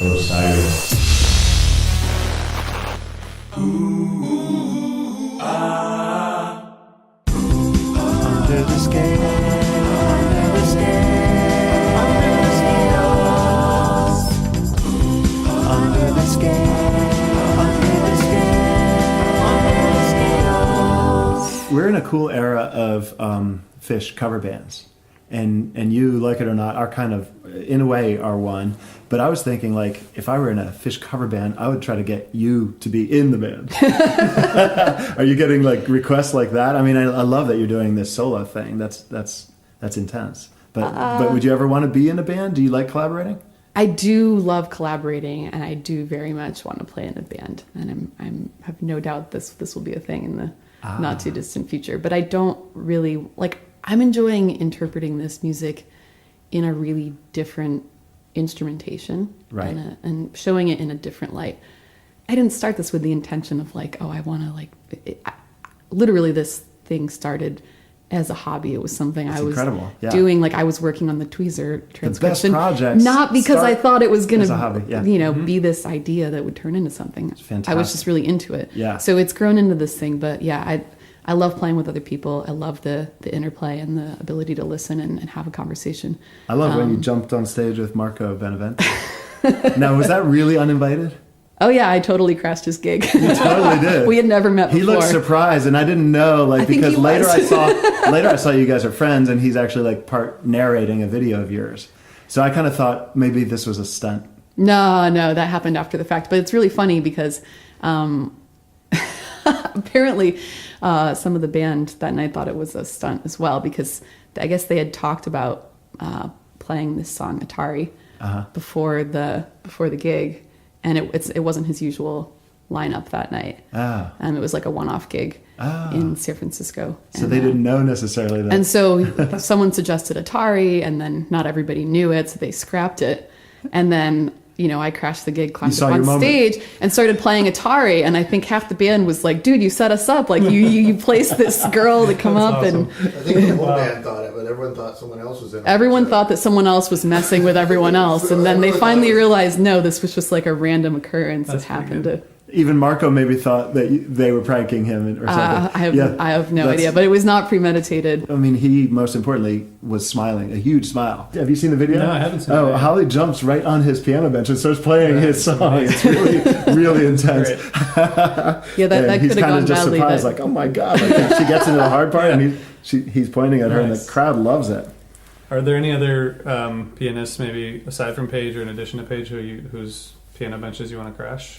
Osiris. Under the scale, under the scale, under the scales. Under the scale, under the scale, under the scales. We're in a cool era of Phish cover bands. And you, like it or not, are kind of, in a way, are one. But I was thinking, like, if I were in a Phish cover band, I would try to get you to be in the band. Are you getting, like, requests like that? I mean, I love that you're doing this solo thing. That's intense. But would you ever want to be in a band? Do you like collaborating? I do love collaborating, and I do very much want to play in a band. And I have no doubt this will be a thing in the not too distant future. But I don't really, like, I'm enjoying interpreting this music in a really different instrumentation, right, and showing it in a different light. I didn't start this with the intention of like, oh, I want to like. Literally, this thing started as a hobby. It was something I was doing. Like I was working on the Tweezer transcription, the best projects, not because I thought it was going to, be this idea that would turn into something. It's fantastic. I was just really into it. Yeah. So it's grown into this thing. But yeah, I love playing with other people. I love the interplay and the ability to listen and have a conversation. I love when you jumped on stage with Marco Benevento. Now, was that really uninvited? Oh yeah, I totally crashed his gig. You totally did. We had never met before. He looked surprised, and I didn't know, like, because later I saw you guys are friends, and he's actually like part narrating a video of yours. So I kind of thought maybe this was a stunt. No, that happened after the fact. But it's really funny because apparently some of the band that night thought it was a stunt as well, because I guess they had talked about playing this song Atari before the gig. And it wasn't his usual lineup that night. It was like a one-off gig in San Francisco. So they didn't know necessarily that. And so someone suggested Atari, and then not everybody knew it, so they scrapped it. And then, I crashed the gig, climbed up on stage, and started playing Atari. And I think half the band was like, dude, you set us up. Like, you placed this girl to come up. Awesome. And I think the whole band thought it, but everyone thought someone else was in it. Everyone thought that someone else was messing with everyone else. And then they finally realized, no, this was just like a random occurrence that happened to... Even Marco maybe thought that they were pranking him or something. I have no idea, but it was not premeditated. I mean, he most importantly was smiling, a huge smile. Have you seen the video? No, I haven't seen it. Oh, Holly jumps right on his piano bench and starts playing his song. It's really, really intense. That could have gone badly. He's kind of just surprised, like, oh my God. Like, she gets into the hard part and he's pointing at her and the crowd loves it. Are there any other pianists, maybe aside from Paige or in addition to Paige, whose piano benches you want to crash?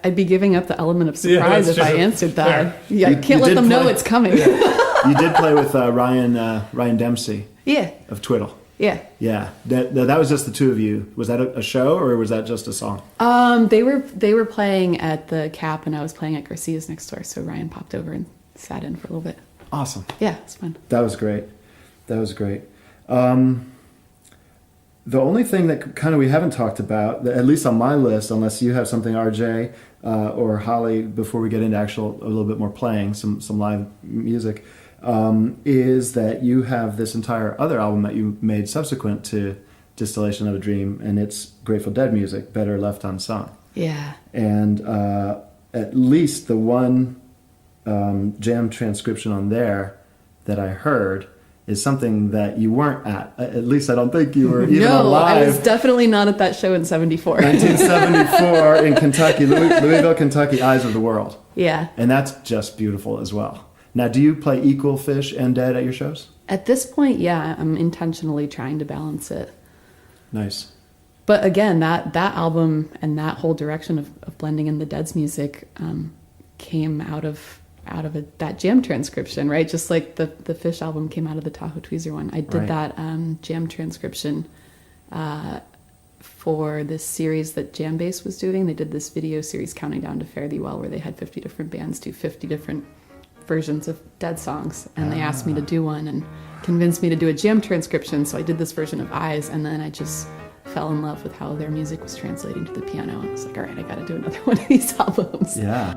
I'd be giving up the element of surprise if I answered that. Fair. Yeah, I can't let them know it's coming. You did play with Ryan Dempsey. Yeah. Of Twiddle. Yeah. Yeah. That was just the two of you. Was that a show or was that just a song? They were playing at the Cap and I was playing at Garcia's next door, so Ryan popped over and sat in for a little bit. Awesome. Yeah, it's fun. That was great. The only thing that kind of we haven't talked about, at least on my list, unless you have something, RJ or Holly, before we get into a little bit more playing, some live music, is that you have this entire other album that you made subsequent to Distillation of a Dream, and it's Grateful Dead music, Better Left Unsung. Yeah. And at least the one jam transcription on there that I heard is something that you weren't at least I don't think you were even alive. No, I was definitely not at that show in 74. 1974 in Kentucky, Louisville, Kentucky, Eyes of the World. Yeah. And that's just beautiful as well. Now, do you play equal Phish and Dead at your shows? At this point, yeah, I'm intentionally trying to balance it. Nice. But again, that album and that whole direction of blending in the Dead's music came out of that jam transcription, right? Just like the Phish album came out of the Tahoe Tweezer one. I did that jam transcription for this series that Jambase was doing. They did this video series, Counting Down to Fare Thee Well, where they had 50 different bands do 50 different versions of Dead songs. And they asked me to do one and convinced me to do a jam transcription. So I did this version of Eyes, and then I just fell in love with how their music was translating to the piano. And I was like, all right, I got to do another one of these albums. Yeah.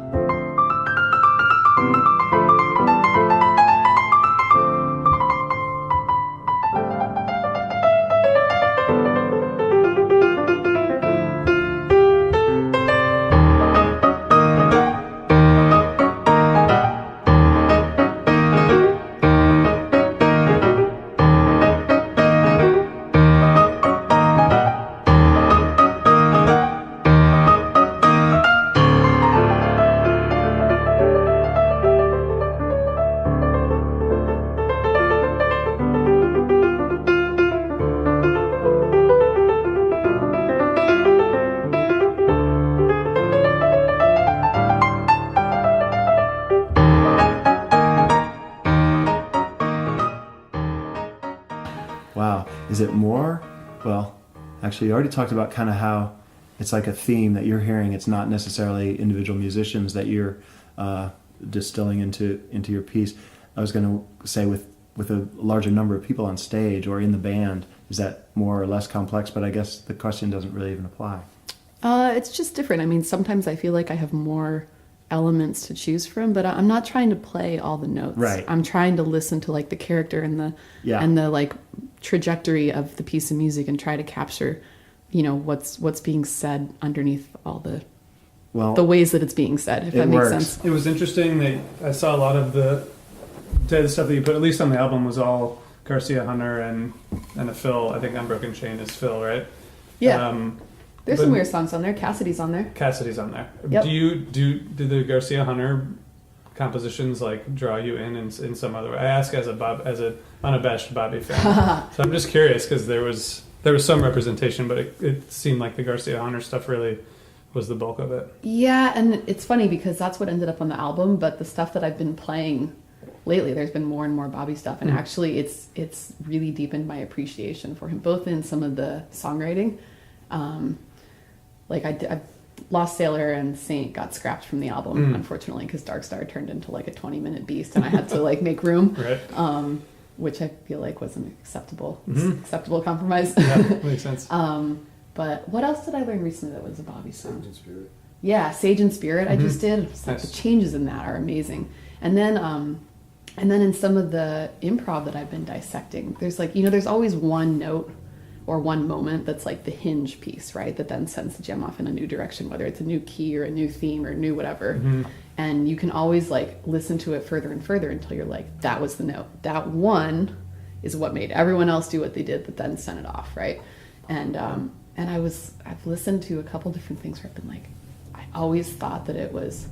is it more? Well, actually, you already talked about kind of how it's like a theme that you're hearing. It's not necessarily individual musicians that you're distilling into your piece. I was going to say with a larger number of people on stage or in the band, is that more or less complex? But I guess the question doesn't really even apply. It's just different. I mean, sometimes I feel like I have more elements to choose from, but I'm not trying to play all the notes. Right. I'm trying to listen to like the character and the like trajectory of the piece of music and try to capture, what's being said underneath all the ways that it's being said, if that makes sense. It was interesting that I saw a lot of the Dead stuff that you put, at least on the album, was all Garcia Hunter and a Phil. I think Unbroken Chain is Phil, right? Yeah. There's some weird songs on there. Cassidy's on there. Cassidy's on there. Yep. Do the Garcia Hunter compositions like draw you in some other way? I ask as a unabashed Bobby fan. So I'm just curious because there was some representation, but it seemed like the Garcia Hunter stuff really was the bulk of it. Yeah, and it's funny because that's what ended up on the album, but the stuff that I've been playing lately, there's been more and more Bobby stuff, and actually it's really deepened my appreciation for him, both in some of the songwriting. Like I Lost Sailor and Saint got scrapped from the album, unfortunately, because Dark Star turned into like a 20-minute beast, and I had to like make room, right. Which I feel like was an acceptable compromise. Yeah, makes sense. But what else did I learn recently that was a Bobby song? Sage and Spirit. Yeah, Sage and Spirit. I just did. It's like Nice. the changes in that are amazing. And then in some of the improv that I've been dissecting, there's like, there's always one note or one moment that's like the hinge piece, right? That then sends the gem off in a new direction, whether it's a new key or a new theme or new whatever. And you can always like listen to it further and further until you're like, that was the note. That one is what made everyone else do what they did, that then sent it off, right? And I've listened to a couple different things where I've been like, I always thought that it was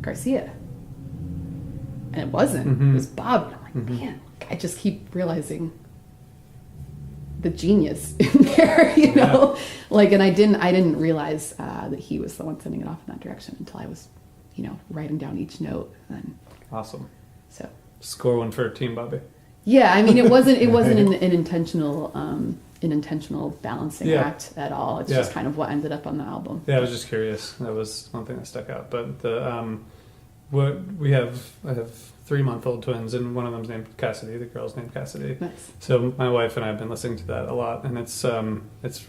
Garcia. And it wasn't. It was Bob. And I'm like, man, I just keep realizing the genius in there, know? Like, and I didn't realize that he was the one sending it off in that direction until I was, writing down each note. And Awesome. so Score one for Team Bobby. yeah, I mean, it wasn't an intentional balancing act at all. It's just kind of what ended up on the album. Yeah, I was just curious. That was one thing that stuck out. But the I have 3-month-old twins, and one of them's named Cassidy. The girl's named Cassidy. Nice. So my wife and I have been listening to that a lot, and it's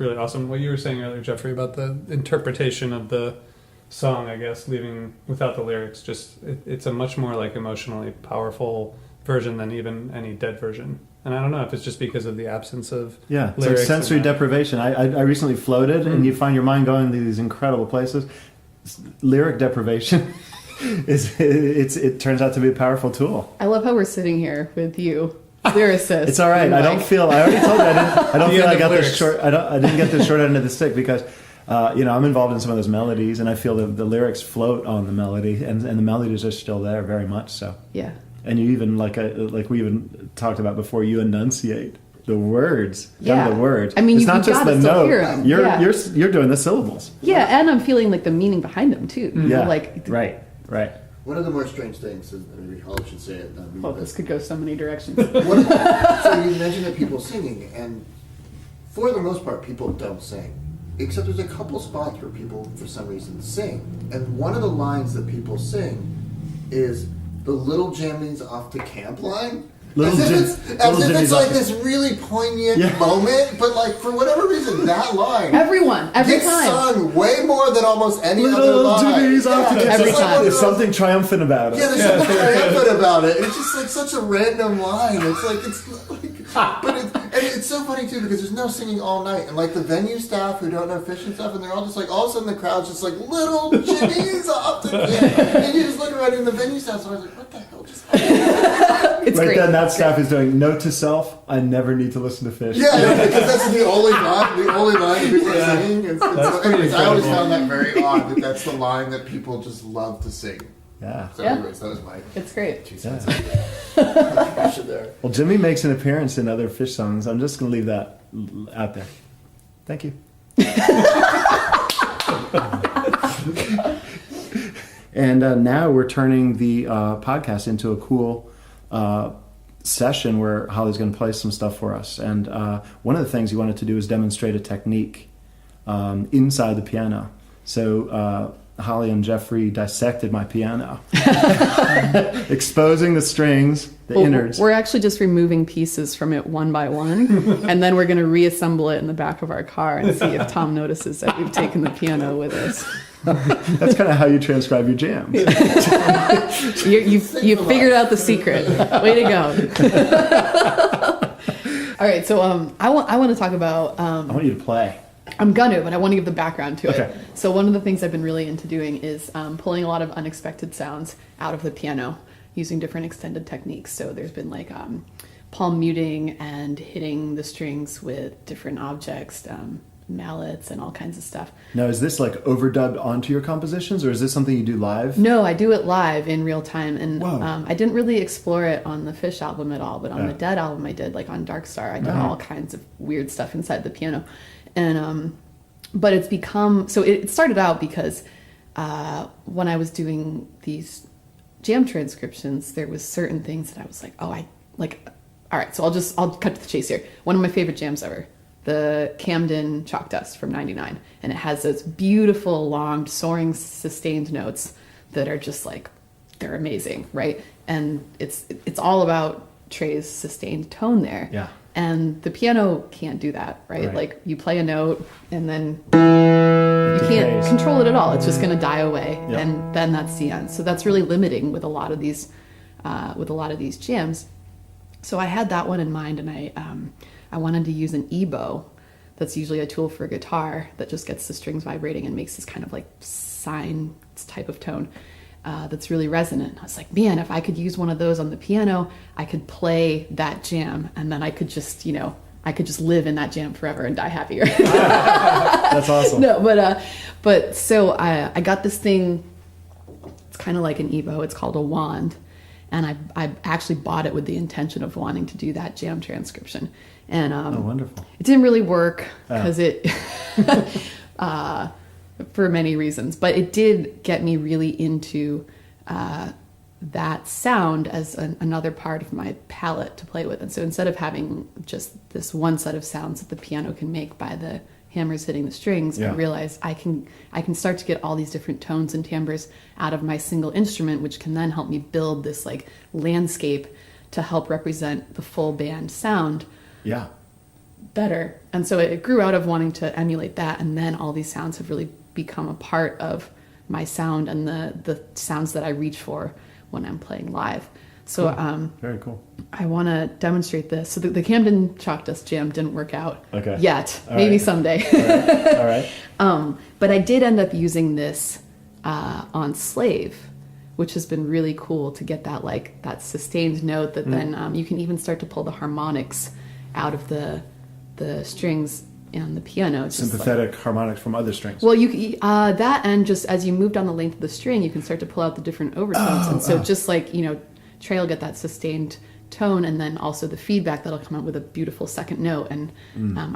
really awesome. What you were saying earlier, Jeffrey, about the interpretation of the song, I guess, leaving without the lyrics, just it's a much more like emotionally powerful version than even any Dead version. And I don't know if it's just because of the absence of Yeah, it's like lyrics sensory and that. deprivation. I recently floated, and you find your mind going to these incredible places. Lyric deprivation it turns out to be a powerful tool. I love how we're sitting here with you, lyricist. It's all right. and I like- don't feel. I already told you. I don't The feel end I of got the lyrics. short. I didn't get the short end of the stick because I'm involved in some of those melodies, and I feel that the lyrics float on the melody, and the melodies are still there very much so. Yeah. And you even like we even talked about before, you enunciate the words. Yeah. The words. I mean, it's you not just gotta the still note. hear 'em. You're Yeah. you're doing the syllables. Yeah, and I'm feeling like the meaning behind them too. Yeah. Like, Right. One of the more strange things, and maybe Holly should say it, not me, oh, but this could go so many directions. so you mentioned that people singing, and for the most part, people don't sing. Except there's a couple spots where people, for some reason, sing. And one of the lines that people sing is the little Jimmy's off to camp line. Little As Jim- if Little Jimmy's it's like off to- this really poignant Yeah. moment, but like for whatever reason, that line every gets time. sung way more than almost any other Little line. Jimmy's off to it's camp. just Every like time. one of There's those- something triumphant about it. Yeah, there's something triumphant about it. It's just like such a random line. And it's so funny too because there's no singing all night, and like the venue staff who don't know Phish and stuff, and they're all just like, all of a sudden the crowd's just like, little Jimmy's up to camp. And you just look around in the venue staff, so I was like, what the hell just happened? It's Right great. then, that staff is doing note to self. I never need to listen to Phish. Yeah, because that's the only line people are singing. Anyways, I always found that very odd that that's the line that people just love to sing. Yeah. So Yeah. anyways, that was my It's great. 2 cents contribution there. Well, Jimmy makes an appearance in other Phish songs. I'm just going to leave that out there. Thank you. And now we're turning the podcast into a cool session where Holly's going to play some stuff for us. And one of the things he wanted to do is demonstrate a technique inside the piano. So Holly and Jeffrey dissected my piano, exposing the strings, the innards. We're actually just removing pieces from it one by one, and then we're going to reassemble it in the back of our car and see if Tom notices that we've taken the piano with us. That's kind of how you transcribe your jams. You figured out the secret. Way to go! All right, so I want to talk about. I want you to play. I'm gonna, but I want to give the background to Okay. it. So one of the things I've been really into doing is pulling a lot of unexpected sounds out of the piano using different extended techniques. So there's been like palm muting and hitting the strings with different objects, mallets and all kinds of stuff. Now, is this like overdubbed onto your compositions, or is this something you do live? No, I do it live in real time, and Whoa. I didn't really explore it on the Phish album at all, but on Yeah. the Dead album I did, like on Dark Star, I did Uh-huh. all kinds of weird stuff inside the piano. And but it's become, so it started out because when I was doing these jam transcriptions, there was certain things that I was like, all right, so I'll cut to the chase here. One of my favorite jams ever, the Camden Chalk Dust from '99, and it has those beautiful long soaring sustained notes that are just like, they're amazing, right? And it's all about Trey's sustained tone there. Yeah. And the piano can't do that, right? Right. Like you play a note and then you can't Decays. control it at all. It's just going to die away, Yep. and then that's the end. So that's really limiting with a lot of these jams. So I had that one in mind, and I wanted to use an ebow. That's usually a tool for guitar that just gets the strings vibrating and makes this kind of like sine type of tone. That's really resonant. I was like, man, if I could use one of those on the piano, I could play that jam, and then I could just, I could just live in that jam forever and die happier. That's awesome. No, but so I got this thing. It's kind of like an ebow. It's called a wand, and I actually bought it with the intention of wanting to do that jam transcription. And Oh, wonderful. it didn't really work because it. For many reasons, but it did get me really into that sound as another part of my palette to play with. And so instead of having just this one set of sounds that the piano can make by the hammers hitting the strings, Yeah. I realized I can start to get all these different tones and timbres out of my single instrument, which can then help me build this like landscape to help represent the full band sound Yeah. better. And so it grew out of wanting to emulate that, and then all these sounds have really become a part of my sound and the sounds that I reach for when I'm playing live. So Very cool. I want to demonstrate this. So the Camden Chalk Dust Jam didn't work out Okay. yet. All Maybe right. someday. All right. But I did end up using this on Slave, which has been really cool to get that sustained note that then you can even start to pull the harmonics out of the strings on the piano. It's just Sympathetic harmonics from other strings. well, that, and just as you move down the length of the string, you can start to pull out the different overtones. And so just like, Trey will get that sustained tone, and then also the feedback that'll come out with a beautiful second note. And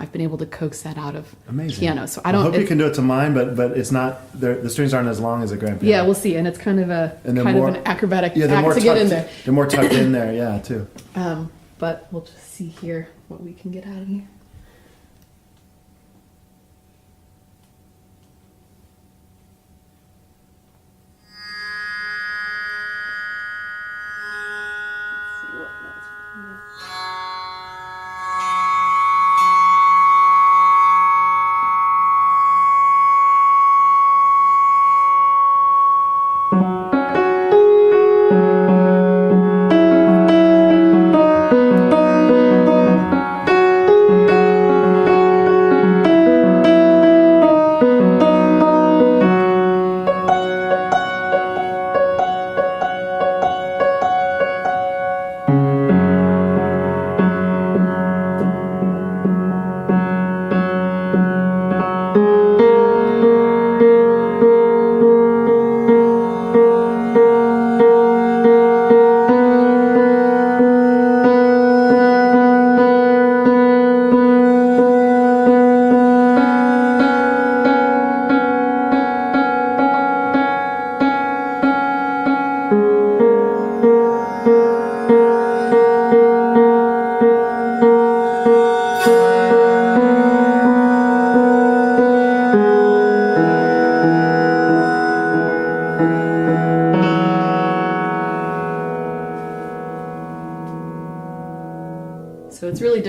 I've been able to coax that out of Amazing. piano. So I I don't. hope you it's- can do it to mine, but it's not. The strings aren't as long as a grand piano. Yeah, we'll see. And it's kind of And they're kind more- of an acrobatic Yeah, they're act more to tucked, get in there. They're more tucked in there. Yeah, too. But we'll just see here what we can get out of here.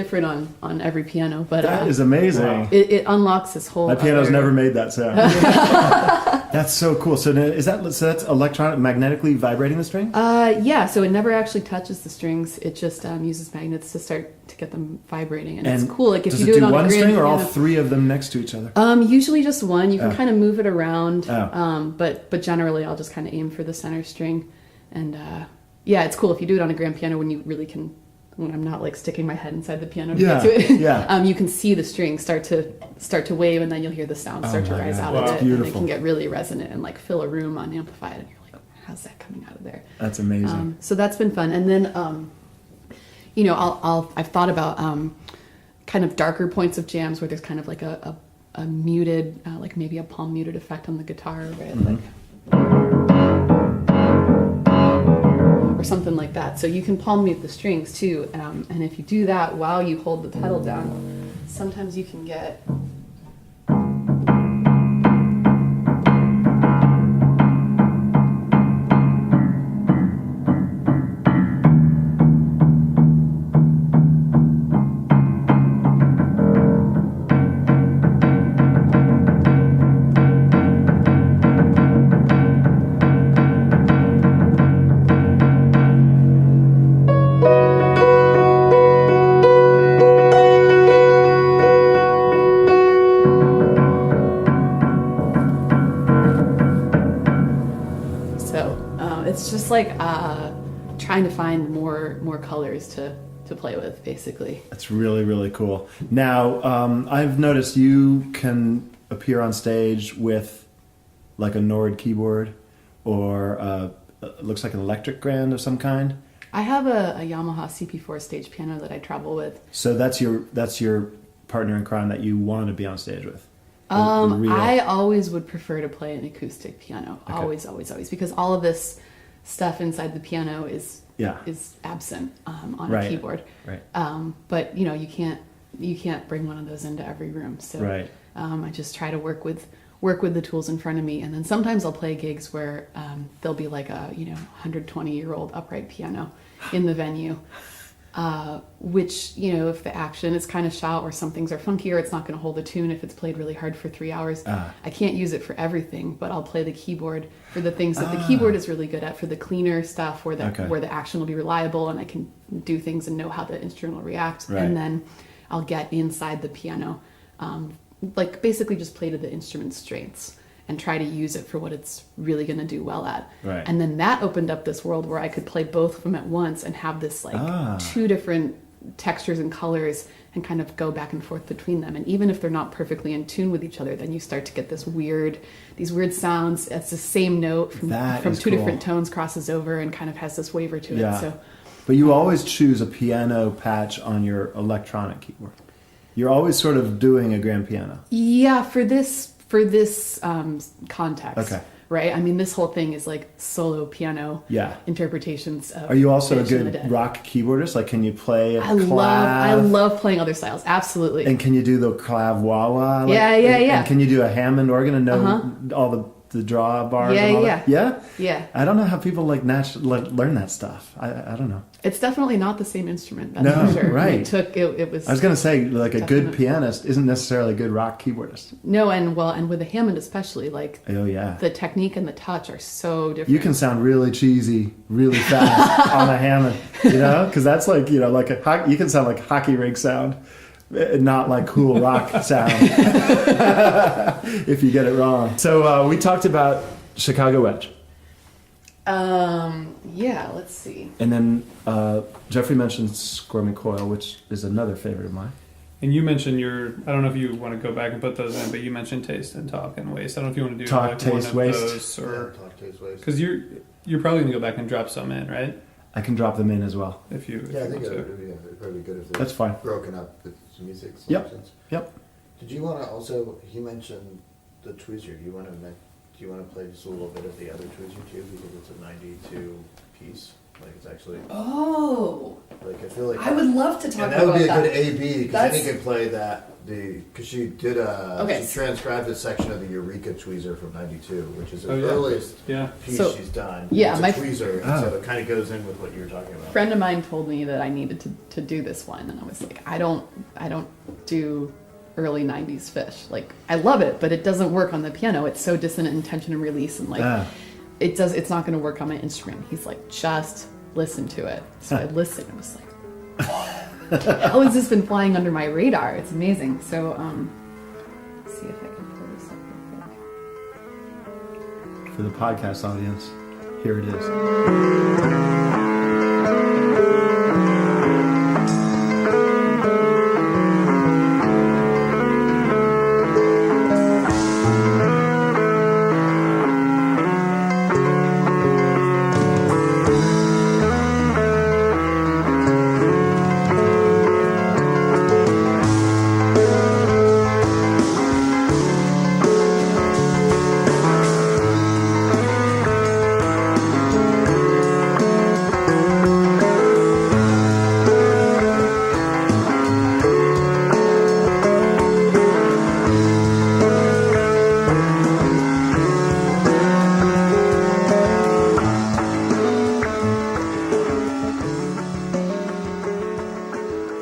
different on every piano, but That is amazing. it unlocks this whole. My piano's other- never made that sound. That's so cool. So now, so that's electronic, magnetically vibrating the string? Yeah, so it never actually touches the strings. It just uses magnets to start to get them vibrating, and it's cool. Like if does you it do it do on one a grand string or all piano- three of them next to each other? Usually just one. You can Oh. kind of move it around, Oh. but generally I'll just kind of aim for the center string, and yeah, it's cool if you do it on a grand piano when you really can. When I'm not like sticking my head inside the piano to Yeah, get to it, yeah. you can see the strings start to wave, and then you'll hear the sound start to my rise God, out that's of it, and beautiful. it can get really resonant and like fill a room unamplified, and you're like, how's that coming out of there? That's amazing. So that's been fun, and then you know, I've thought about kind of darker points of jams where there's kind of like a muted, like maybe a palm muted effect on the guitar, right? Like, or something like that. So you can palm mute the strings too, and if you do that while you hold the pedal down, sometimes you can get. It's just like trying to find more colors to play with, basically. That's really, really cool. Now, I've noticed you can appear on stage with like a Nord keyboard or it looks like an electric grand of some kind. I have a Yamaha CP4 stage piano that I travel with. So that's your partner in crime that you want to be on stage with. The real- I always would prefer to play an acoustic piano. Okay. Always, because all of this stuff inside the piano is absent on Right. a keyboard. Right. But you know, you can't bring one of those into every room. So Right. I just try to work with the tools in front of me, and then sometimes I'll play gigs where there'll be like a 120-year-old upright piano in the venue. Which, if the action is kind of shout or some things are funkier, it's not going to hold a tune if it's played really hard for 3 hours. I can't use it for everything, but I'll play the keyboard for the things that the keyboard is really good at, for the cleaner stuff where the action will be reliable and I can do things and know how the instrument will react. Right. And then I'll get inside the piano, like basically just play to the instrument's strengths and try to use it for what it's really going to do well at. Right. And then that opened up this world where I could play both of them at once and have this two different textures and colors and kind of go back and forth between them. And even if they're not perfectly in tune with each other, then you start to get these weird sounds. It's the same note from two different tones crosses over and kind of has this waver to it. So, but you always choose a piano patch on your electronic keyboard. You're always sort of doing a grand piano. Yeah, for this context. Okay. Right? I mean, this whole thing is like solo piano interpretations of Are you also a Phish and the good Dead. rock keyboardist? Like, can you play a I clav? love playing other styles. Absolutely. And can you do the clav wah wah? Like, Yeah. And can you do a Hammond organ and know all the draw bars? Yeah, and all yeah. That? Yeah? Yeah. I don't know how people learn that stuff. I don't know. It's definitely not the same instrument. That's No, for sure. right. It was. I was going to say, like, a good Definitely. pianist isn't necessarily a good rock keyboardist. No, and with a Hammond especially, like Oh, yeah. the technique and the touch are so different. You can sound really cheesy, really fast on a Hammond, because that's like, like you can sound like hockey rink sound, not like cool rock sound if you get it wrong. So we talked about Chicago Wedge. Yeah, let's see. And then Jeffrey mentioned Squirmy Coil, which is another favorite of mine. And you mentioned I don't know if you want to go back and put those in, but you mentioned Taste and Talk and Waste. I don't know if you want to do Talk, like Taste, one of Waste. those or Talk, taste, waste. because you're probably gonna go back and drop some in, right? I can drop them in as well. If you Yeah, I want think to. it'd probably be good if they're That's fine. broken up with some music Yep. selections. Yep. Did you want to also? He mentioned the Tweezer. Do you want to play just a little bit of the other Tweezer too, because it's a 92 piece? Like it's actually Oh, like I feel like I would love to talk and about that would be a that. good A/B because then That's- you can play that because she did Okay. she transcribed a section of the Eureka Tweezer from '92, which is the Oh, yeah. earliest Yeah. piece So- she's done. yeah, it's a my- tweezer, Oh. so it kind of goes in with what you were talking about. A friend of mine told me that I needed to do this one, and I was like, I don't do early 90s Phish. Like, I love it, but it doesn't work on the piano. It's so dissonant in tension and release, and like it's not going to work on my instrument. He's like, just listen to it. So I listened and was like, how has this been flying under my radar? It's amazing. So let's see if I can pull this up real quick. For the podcast audience, here it is.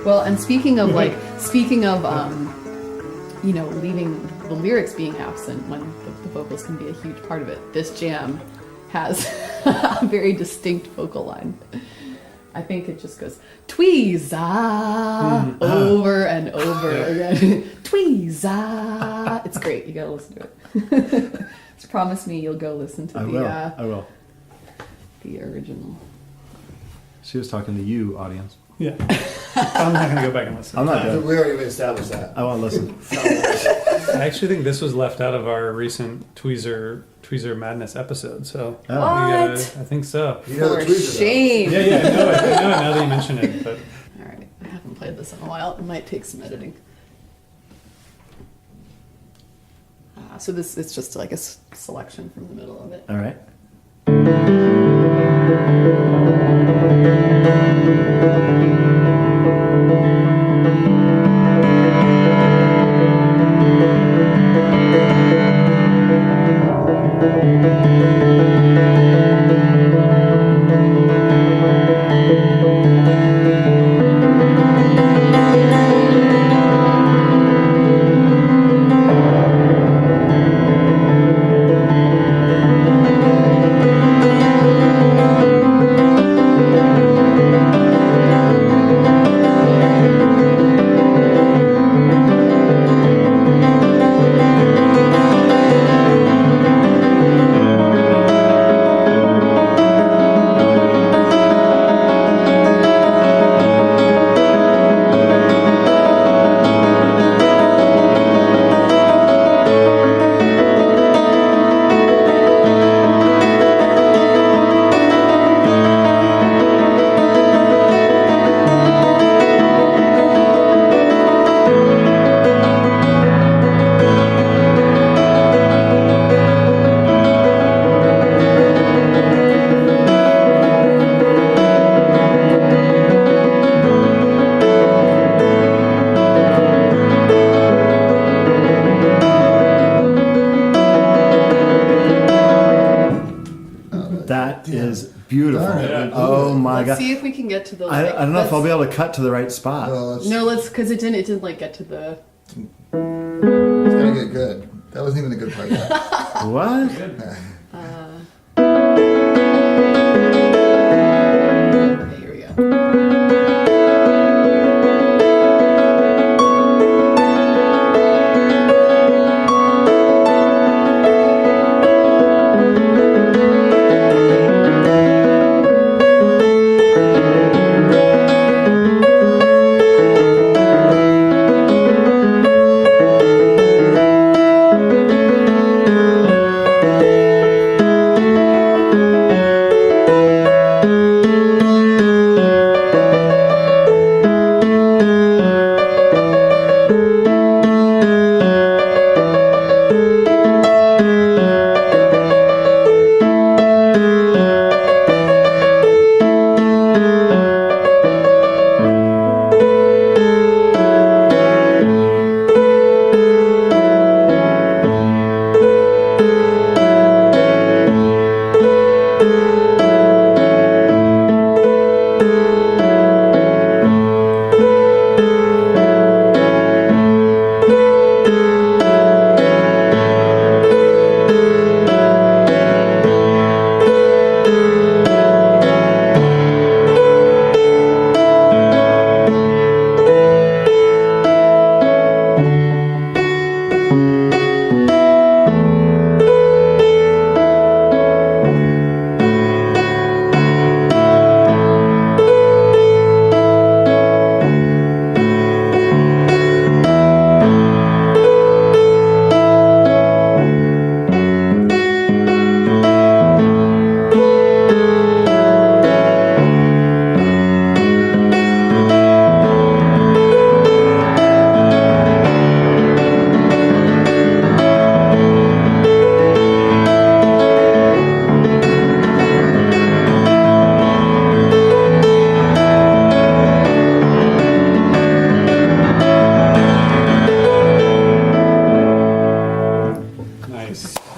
Well, and speaking of leaving the lyrics being absent when the vocals can be a huge part of it, this jam has a very distinct vocal line. I think it just goes Tweezer over and over again. Tweezer. It's great. You gotta listen to it. Just promise me you'll go listen to I will. the original. She was talking to you, audience. Yeah. I'm not going to go back and listen. I'm not We doing. already established that. I want to listen. I actually think this was left out of our recent Tweezer Madness episode. So Oh. we What? I think so. You know the For tweezer, though. shame. Yeah, I know it now that you mention it. But All right, I haven't played this in a while. It might take some editing. So this it's just like a selection from the middle of it. All right. That is beautiful. Yeah. Oh my Let's god. see if we can get to the. I don't know if I'll be able to cut to the right spot. No, because it didn't like get to the. It's gonna get good. That wasn't even a good part yet. What? Okay, here we go.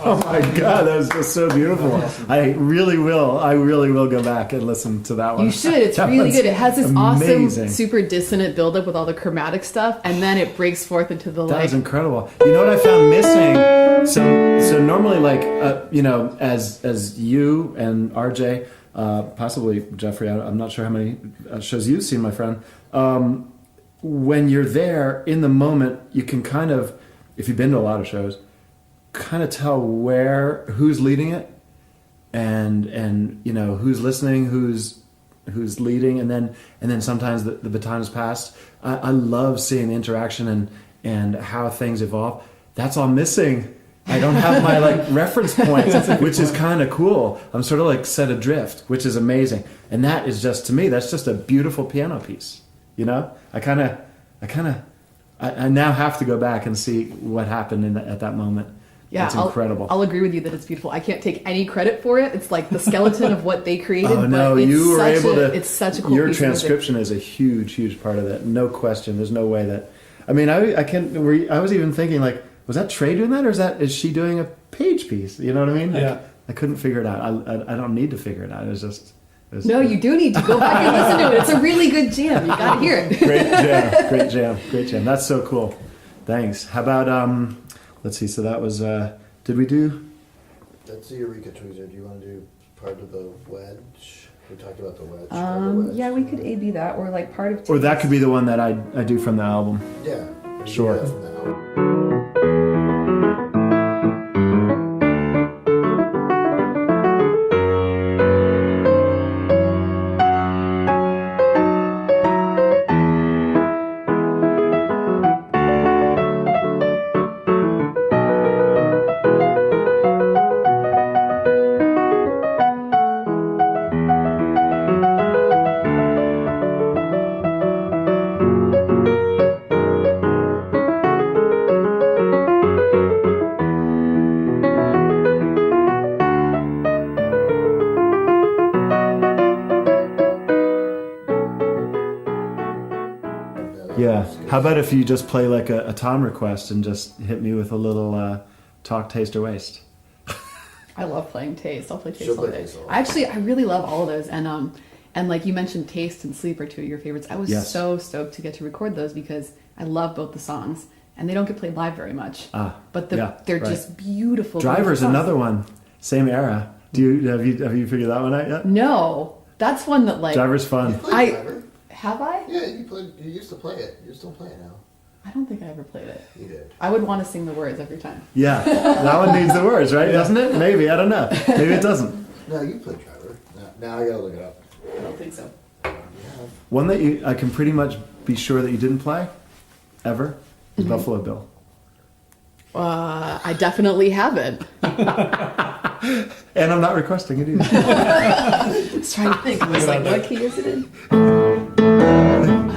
Oh my God, that was just so beautiful. I really will go back and listen to that one. You should. It's That really one's good. It has this amazing. awesome, super dissonant buildup with all the chromatic stuff, and then it breaks forth into the That was incredible. You know what I found missing? So normally, like as you and RJ, possibly Jeffrey, I'm not sure how many shows you've seen, my friend. When you're there in the moment, you can kind of, if you've been to a lot of shows, kind of tell who's leading it, and you know who's listening, who's leading, and then sometimes the baton is passed. I love seeing the interaction and how things evolve. That's all missing. I don't have my reference points, which is kind of cool. I'm sort of set adrift, which is amazing. And that is just, to me, that's just a beautiful piano piece. You know, I now have to go back and see what happened at that moment. Yeah, it's incredible. I'll agree with you that it's beautiful. I can't take any credit for it. It's like the skeleton of what they created. Oh no, but it's you were able to. It's such a cool Your piece of music. transcription is a huge part of that. No question. There's no way that. I mean, I can't. I was even thinking was that Trey doing that, or is she doing a page piece? You know what I mean? Yeah. I couldn't figure it out. I don't need to figure it out. It was just. No, you do need to go back and listen to it. It's a really good jam. You got to hear it. Great jam. That's so cool. Thanks. How about let's see. So that was. Did we do? That's the Eureka Tweezer. Do you want to do part of the Wedge? We talked about the Wedge. Yeah, we could A/B that, or like part of. Or that could be the one that I do from the album. Yeah. Sure. From the album. Yeah. How about if you just play a Tom request and just hit me with a little talk, taste, or waste? I love playing Taste. I'll play Taste She'll all play day. Taste all day. I really love all of those. And like you mentioned, Taste and Sleep are two of your favorites. I was Yes. so stoked to get to record those because I love both the songs. And they don't get played live very much. But they're right. just beautiful. Driver's beautiful songs. another one. Same era. Have you figured that one out yet? No. That's one that Driver's You fun. played Driver? Have I? Yeah, you used to play it. You still play it now. I don't think I ever played it. You did. I would want to sing the words every time. Yeah. That one needs the words, right? Doesn't it? Maybe. I don't know. Maybe it doesn't. No, you played Driver. Now I gotta look it up. I don't think so. One that I can pretty much be sure that you didn't play ever is Buffalo Bill. I definitely haven't. And I'm not requesting it either. I was trying to think. I was like, what key is it in? I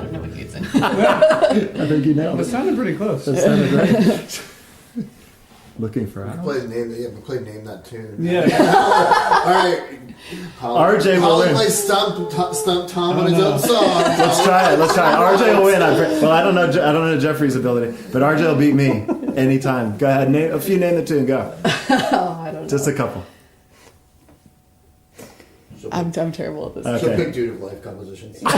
don't know what key it's in. I think you nailed It it. sounded pretty close. That sounded great. Looking for We hours. played Name That Tune. Yeah. All right. RJ will Holly win. plays Stump Tom on his own song. Let's try it. RJ will win. I don't know Jeffrey's ability, but RJ will beat me anytime. Go ahead. Name the tune. Go. Oh, I don't know. Just a couple. I'm terrible at this. She'll Okay. pick Dude of Life compositions. Now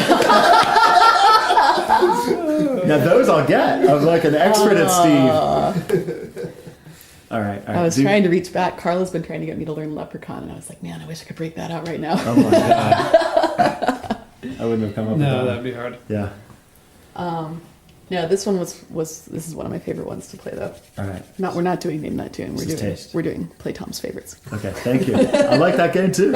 those I'll get. I'm like an expert at Steve. All right. I was trying to reach back. Carla's been trying to get me to learn Leprechaun, and I was like, man, I wish I could break that out right now. Oh my god. I wouldn't have come up with No, that. that'd be hard. Yeah. Yeah, this one was this is one of my favorite ones to play though. All right. We're not doing Name That Tune. This is taste. We're doing Play Tom's Favorites. Okay, thank you. I like that game too.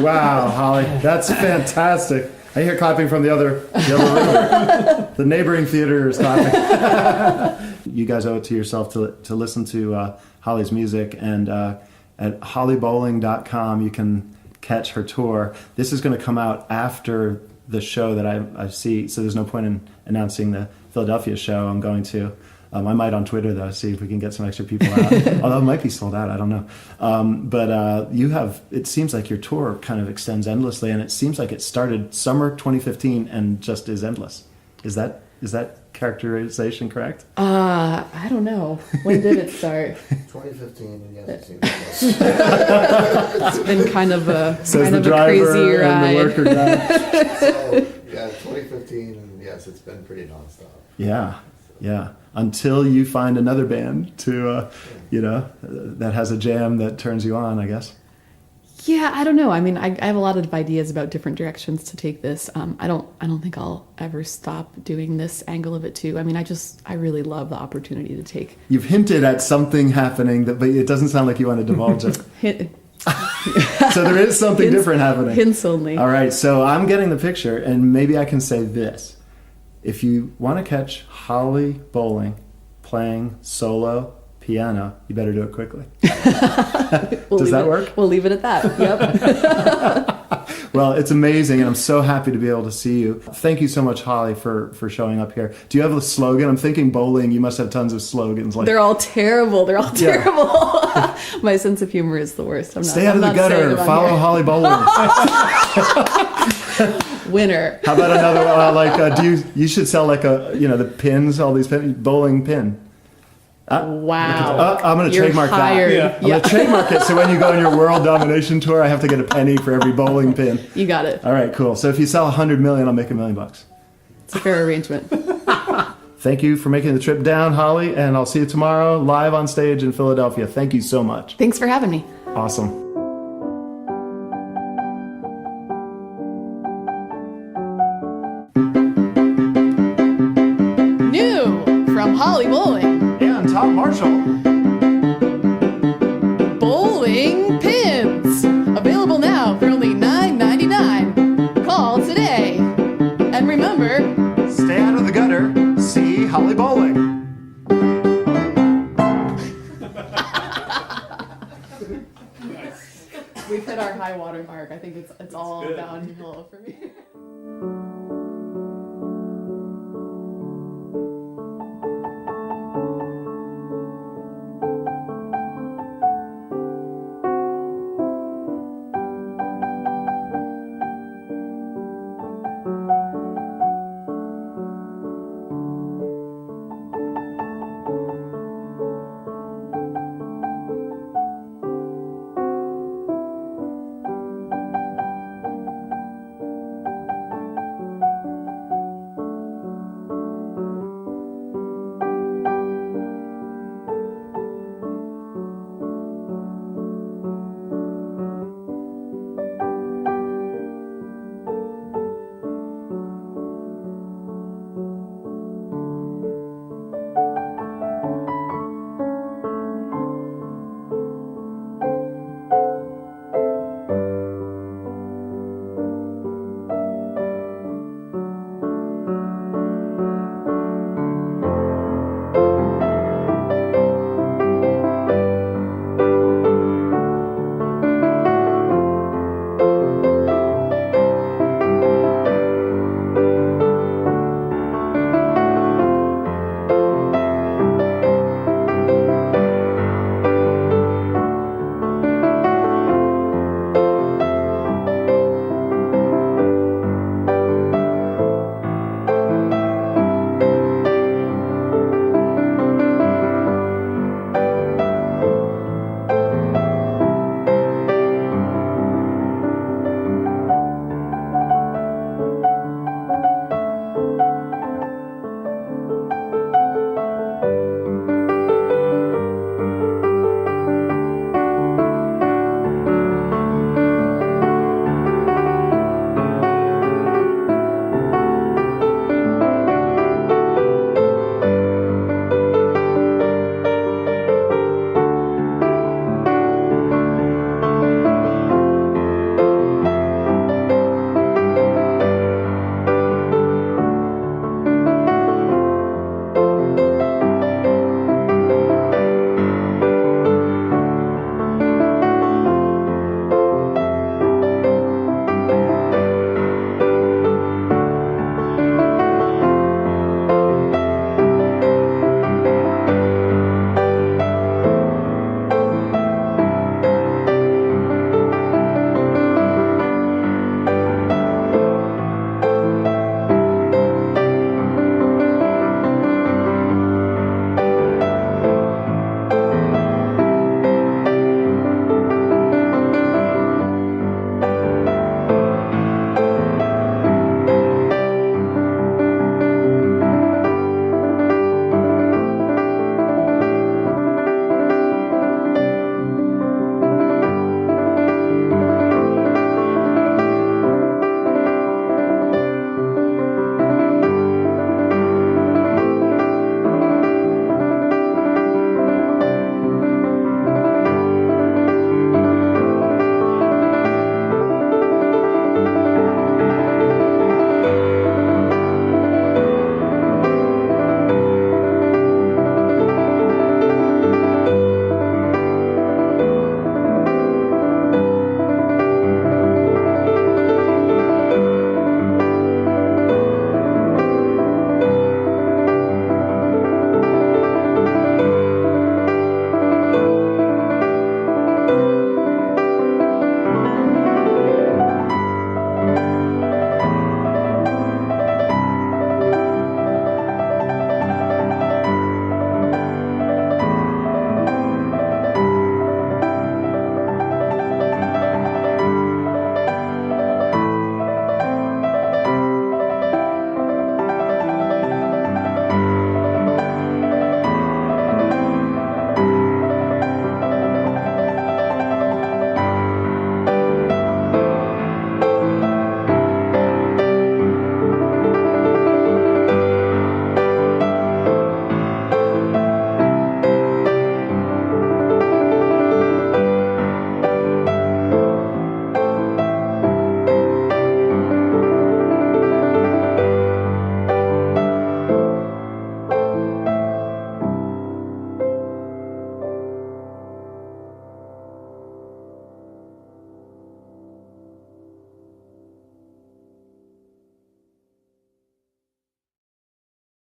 Wow, Holly, that's fantastic. I hear clapping from the other room. The neighboring theater is clapping. You guys owe it to yourself to listen to Holly's music, and at hollybowling.com you can catch her tour. This is going to come out after the show that I see, so there's no point in announcing the Philadelphia show I'm going to. I might on Twitter, though, see if we can get some extra people out. Although it might be sold out, I don't know. But you have, it seems like your tour kind of extends endlessly, and it seems like it started summer 2015 and just is endless. Is that Is that characterization correct? I don't know. When did it start? 2015, yes, it seems It's been kind of a Says kind the of a driver crazy and ride. the worker guy. So, yeah, 2015, and yes, it's been pretty nonstop. Yeah. Until you find another band to, that has a jam that turns you on, I guess. Yeah, I don't know. I mean, I have a lot of ideas about different directions to take this. I don't think I'll ever stop doing this angle of it too. I mean, I really love the opportunity to take. You've hinted at something happening, but it doesn't sound like you want to divulge it. So there is something Hints- different happening. Hints only. All right, so I'm getting the picture, and maybe I can say this. If you want to catch Holly Bowling playing solo piano, you better do it quickly. Does that work? We'll leave it at that. Yep. Well, it's amazing, and I'm so happy to be able to see you. Thank you so much, Holly, for showing up here. Do you have a slogan? I'm thinking bowling. You must have tons of slogans. Like They're all terrible. My sense of humor is the worst. Stay out of the gutter. Follow Holly Bowling. Winner. How about another? You should sell the pins, all these bowling pin. Wow. I'm going to You're trademark hired. that. Yeah. I'm going to trademark it, so when you go on your world domination tour, I have to get a penny for every bowling pin. You got it. All right, cool. So if you sell 100 million, I'll make $1 million. It's a fair arrangement. Thank you for making the trip down, Holly, and I'll see you tomorrow live on stage in Philadelphia. Thank you so much. Thanks for having me. Awesome. New from Holly Bowling. And Tom Marshall. Bowling pins. Available now for only $9.99. Call today. And remember, Stay out of the gutter. See Holly Bowling. we've hit our high water mark. I think it's all downhill for me.